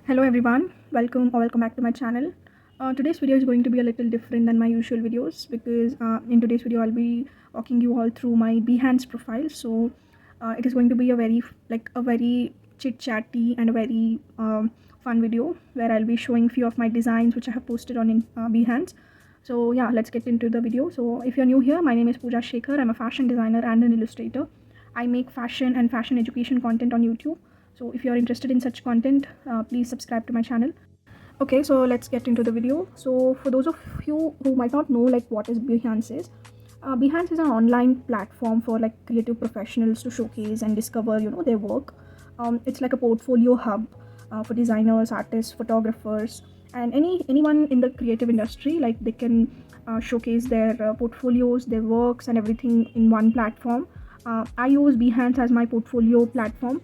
Hello everyone, welcome back to my channel. Today's video is going to be a little different than my usual videos because in today's video I'll be walking you all through my Behance profile. So it is going to be a very chit chatty and a very fun video where I'll be showing few of my designs which I have posted on Behance. So yeah, let's get into the video. So if you're new here, my name is Pooja Shekhar. I'm a fashion designer and an illustrator. I make fashion and fashion education content on YouTube. So if you're interested in such content, please subscribe to my channel. Okay, so let's get into the video. So for those of you who might not know like what is Behance Behance is an online platform for like creative professionals to showcase and discover their work. It's like a portfolio hub for designers, artists, photographers, and anyone in the creative industry. Like they can showcase their portfolios, their works, and everything in one platform. I use Behance as my portfolio platform.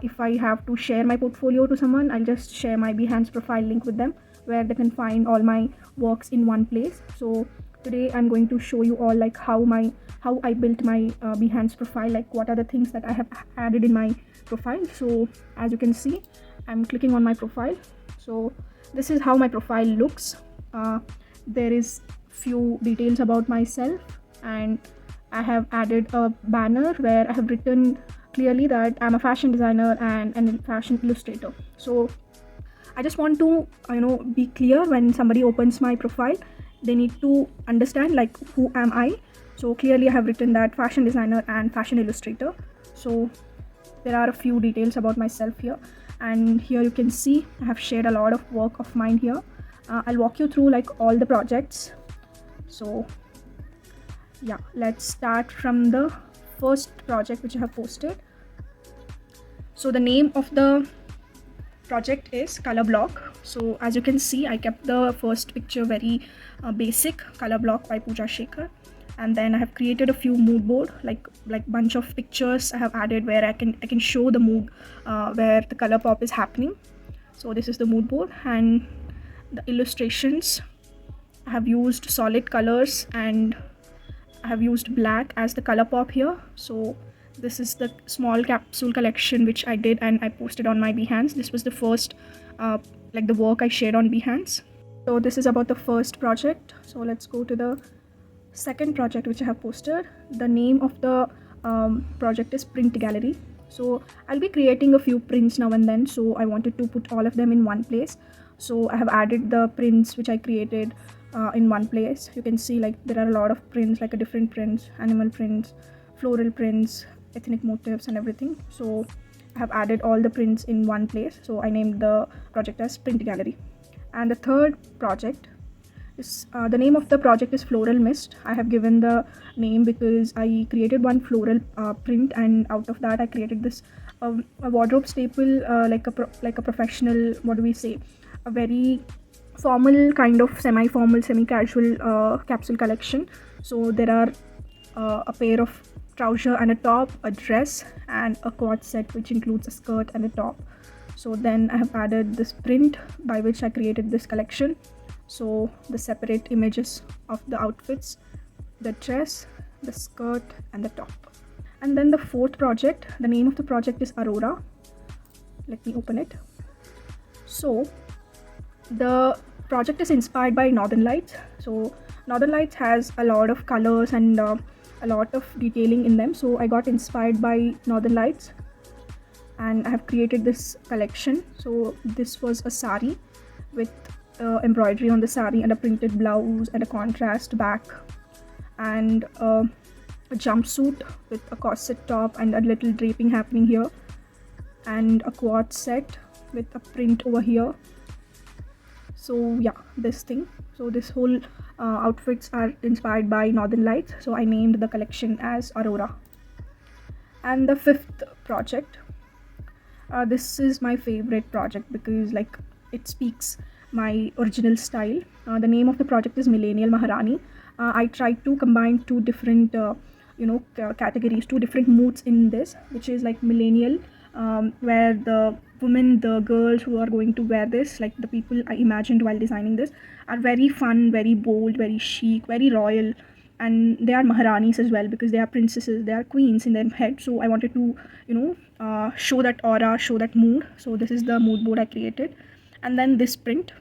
If I have to share my portfolio to someone, I'll just share my Behance profile link with them where they can find all my works in one place. So today I'm going to show you all like how I built my Behance profile, like what are the things that I have added in my profile. So as you can see, I'm clicking on my profile. So this is how my profile looks. There is few details about myself, and I have added a banner where I have written clearly that I'm a fashion designer and a fashion illustrator. So I just want to be clear when somebody opens my profile, they need to understand like who am I. So clearly I have written that fashion designer and fashion illustrator. So there are a few details about myself here, and here you can see I have shared a lot of work of mine here. I'll walk you through like all the projects. So yeah, let's start from the first project which I have posted. So the name of the project is color block. So as you can see, I kept the first picture very basic, color block by Pooja Shekhar, and then I have created a few mood board, like bunch of pictures I have added where I can show the mood where the color pop is happening. So this is the mood board, and the illustrations I have used solid colors and I have used black as the color pop here. So this is the small capsule collection which I did and I posted on my Behance. This was the first like the work I shared on Behance. So this is about the first project. So let's go to the second project which I have posted. The name of the project is Print Gallery. So I'll be creating a few prints now and then, so I wanted to put all of them in one place. So I have added the prints which I created in one place. You can see like there are a lot of prints, like a different prints, animal prints, floral prints, ethnic motifs and everything. So I have added all the prints in one place. So I named the project as Print Gallery. And the third project is the name of the project is Floral Mist. I have given the name because I created one floral print, and out of that I created this a wardrobe staple, like a professional, what do we say, a very formal kind of semi-formal, semi-casual capsule collection. So there are a pair of trouser and a top, a dress, and a quad set which includes a skirt and a top. So then I have added this print by which I created this collection. So the separate images of the outfits, the dress, the skirt, and the top. And then the fourth project, the name of the project is Aurora. Let me open it. So the project is inspired by Northern Lights. So Northern Lights has a lot of colors and a lot of detailing in them. So I got inspired by Northern Lights and I have created this collection. So this was a sari with embroidery on the sari and a printed blouse and a contrast back, and a jumpsuit with a corset top and a little draping happening here, and a quad set with a print over here. So yeah, this thing. So this whole outfits are inspired by Northern Lights. So I named the collection as Aurora. And the fifth project, this is my favorite project because like it speaks my original style. The name of the project is Millennial Maharani. I tried to combine two different categories, two different moods in this, which is like millennial, where the women, the girls who are going to wear this, like the people I imagined while designing this, are very fun, very bold, very chic, very royal, and they are Maharanis as well because they are princesses, they are queens in their head. So I wanted to show that aura, show that mood. So this is the mood board I created. And then this print,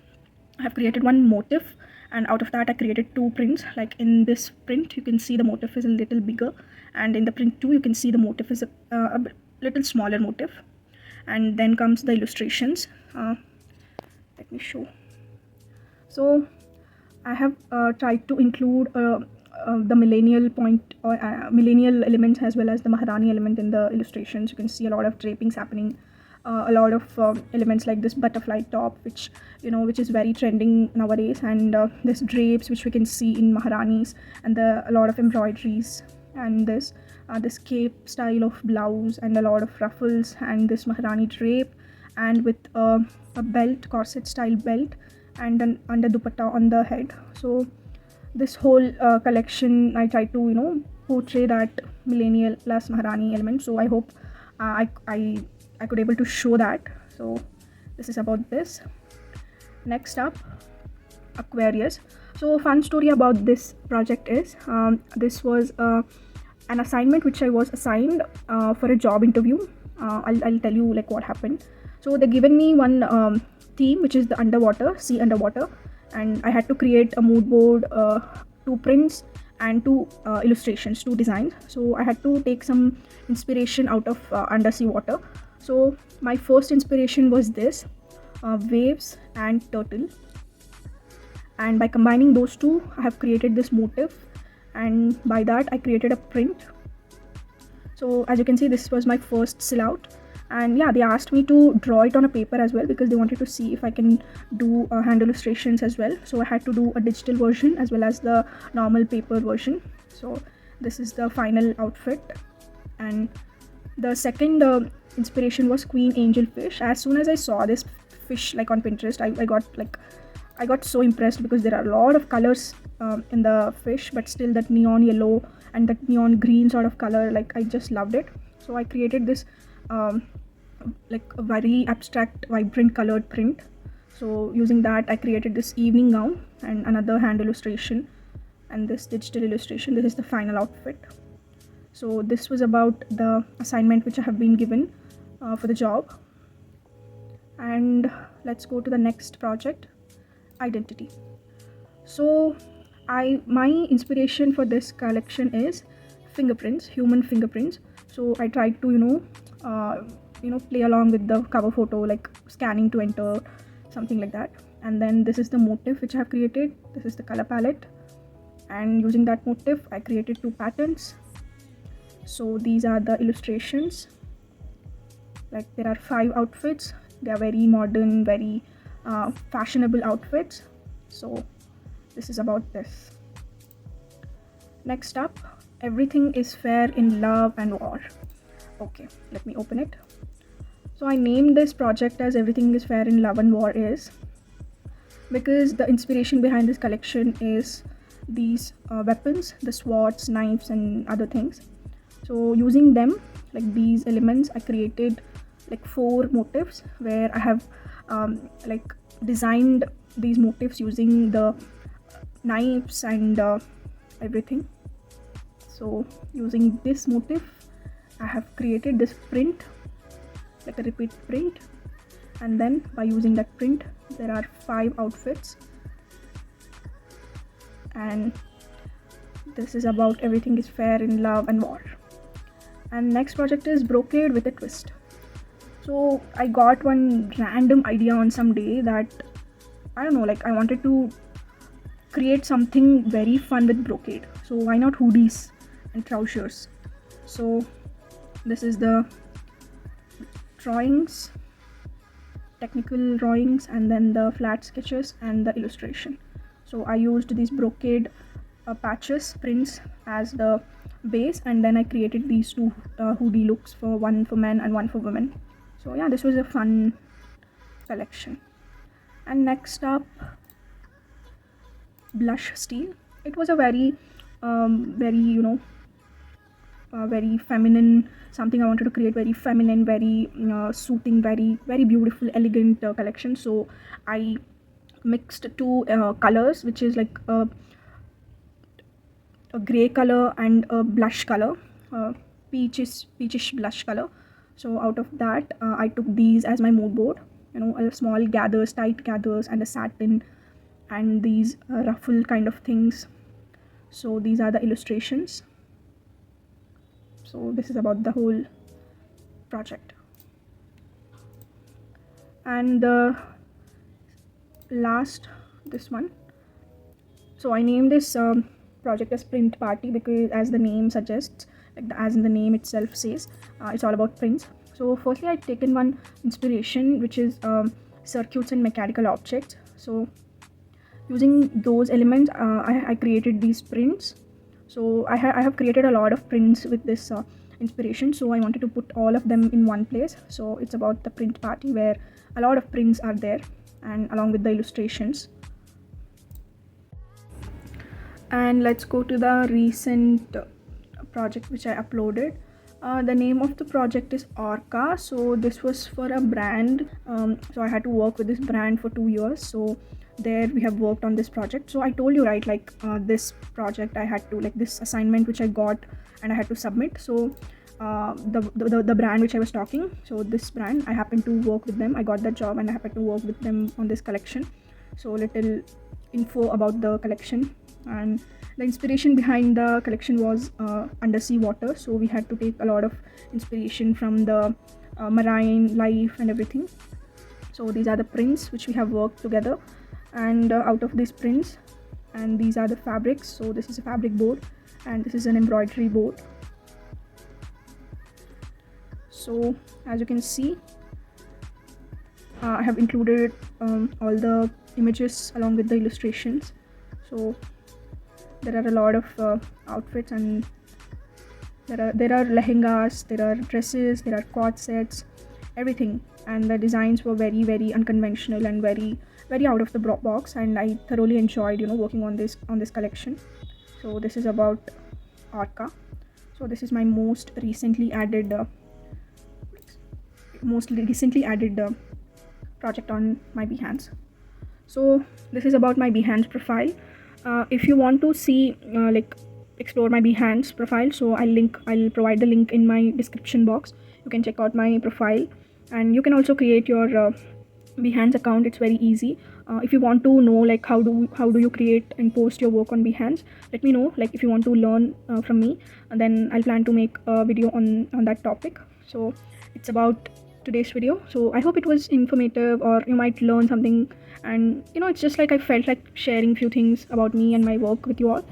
I have created one motif, and out of that I created two prints. Like in this print you can see the motif is a little bigger, and in the print 2 you can see the motif is a little smaller motif. And then comes the illustrations. Let me show. So I have tried to include the millennial point or millennial elements as well as the Maharani element in the illustrations. You can see a lot of drapings happening, a lot of elements like this butterfly top, which is very trending nowadays, and this drapes which we can see in Maharanis, and a lot of embroideries, and this cape style of blouse, and a lot of ruffles, and this Maharani drape, and with a belt, corset style belt, and an under dupatta on the head. So this whole collection I try to portray that millennial plus Maharani element. So I hope I could able to show that. So this is about this. Next up, Aquarius. So fun story about this project is this was an assignment which I was assigned for a job interview. I'll tell you like what happened. So they given me one theme, which is the underwater, sea underwater, and I had to create a mood board, 2 prints, and 2 illustrations, 2 designs. So I had to take some inspiration out of undersea water. So my first inspiration was this waves and turtle, and by combining those two I have created this motif, and by that I created a print. So as you can see, this was my first silhouette. And yeah, they asked me to draw it on a paper as well, because they wanted to see if I can do hand illustrations as well. So I had to do a digital version as well as the normal paper version. So this is the final outfit. And the second inspiration was queen angel fish. As soon as I saw this fish like on Pinterest, I got so impressed, because there are a lot of colors in the fish, but still that neon yellow and that neon green sort of color, like I just loved it. So I created this like a very abstract vibrant colored print. So using that I created this evening gown and another hand illustration and this digital illustration. This is the final outfit. So this was about the assignment which I have been given for the job. And let's go to the next project, identity. So my inspiration for this collection is fingerprints, human fingerprints. So I tried to play along with the cover photo, like scanning to enter, something like that. And then this is the motif which I have created. This is the color palette, and using that motif I created 2 patterns. So these are the illustrations. Like there are 5 outfits. They are very modern, very fashionable outfits. So this is about this. Next up, everything is fair in love and war. Okay, let me open it. So I named this project as Everything is Fair in Love and War is because the inspiration behind this collection is these weapons, the swords, knives, and other things. So using them, like these elements, I created like 4 motifs where I have like designed these motifs using the knives and everything. So using this motif I have created this print, like a repeat print, and then by using that print there are 5 outfits. And this is about Everything is Fair in Love and War. And next project is brocade with a twist. So I got one random idea on some day that I don't know, like I wanted to create something very fun with brocade. So why not hoodies and trousers? So this is the drawings, technical drawings, and then the flat sketches and the illustration. So I used these brocade patches, prints as the base, and then I created these 2 hoodie looks, for one for men and one for women. So yeah, this was a fun collection. And next up, blush steel. It was a very very feminine, something I wanted to create, very feminine, very soothing, very beautiful, elegant collection. So I mixed 2 colors, which is like a gray color and a blush color, peachish blush color. So out of that I took these as my mood board. a small gathers, tight gathers, and a satin, and these ruffle kind of things. So these are the illustrations. So this is about the whole project. And the last, this one. So I named this project as Print Party because, as the name suggests, as in the name itself says, it's all about prints. So firstly, I've taken one inspiration, which is circuits and mechanical objects. So using those elements, I created these prints. So I have created a lot of prints with this inspiration, so I wanted to put all of them in one place. So it's about the print party where a lot of prints are there, and along with the illustrations. And let's go to the recent project which I uploaded. The name of the project is Orca. So this was for a brand. So I had to work with this brand for 2 years. So there we have worked on this project. So I told you, right, like this project I had to, like this assignment which I got and I had to submit. So the brand which I was talking, so this brand, I happened to work with them. I got that job and I happened to work with them on this collection. So little info about the collection. And the inspiration behind the collection was undersea water. So we had to take a lot of inspiration from the marine life and everything. So these are the prints which we have worked together, and out of these prints, and these are the fabrics. So this is a fabric board and this is an embroidery board. So as you can see, I have included all the images along with the illustrations. So there are a lot of outfits, and there are lehengas, there are dresses, there are quad sets, everything. And the designs were very, very unconventional and very, very out of the box, and I thoroughly enjoyed working on this collection. So this is about Orca. So this is my most recently added project on my Behance. So this is about my Behance profile. If you want to see explore my Behance profile, so I'll provide the link in my description box. You can check out my profile, and you can also create your Behance account. It's very easy. If you want to know like how do you create and post your work on Behance, let me know. Like if you want to learn from me, and then I'll plan to make a video on that topic. So it's about today's video. So I hope it was informative, or you might learn something. And it's just like I felt like sharing few things about me and my work with you all.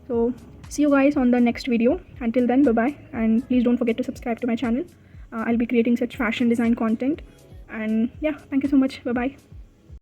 So see you guys on the next video. Until then, bye bye, and please don't forget to subscribe to my channel. I'll be creating such fashion design content. And yeah, thank you so much. Bye bye.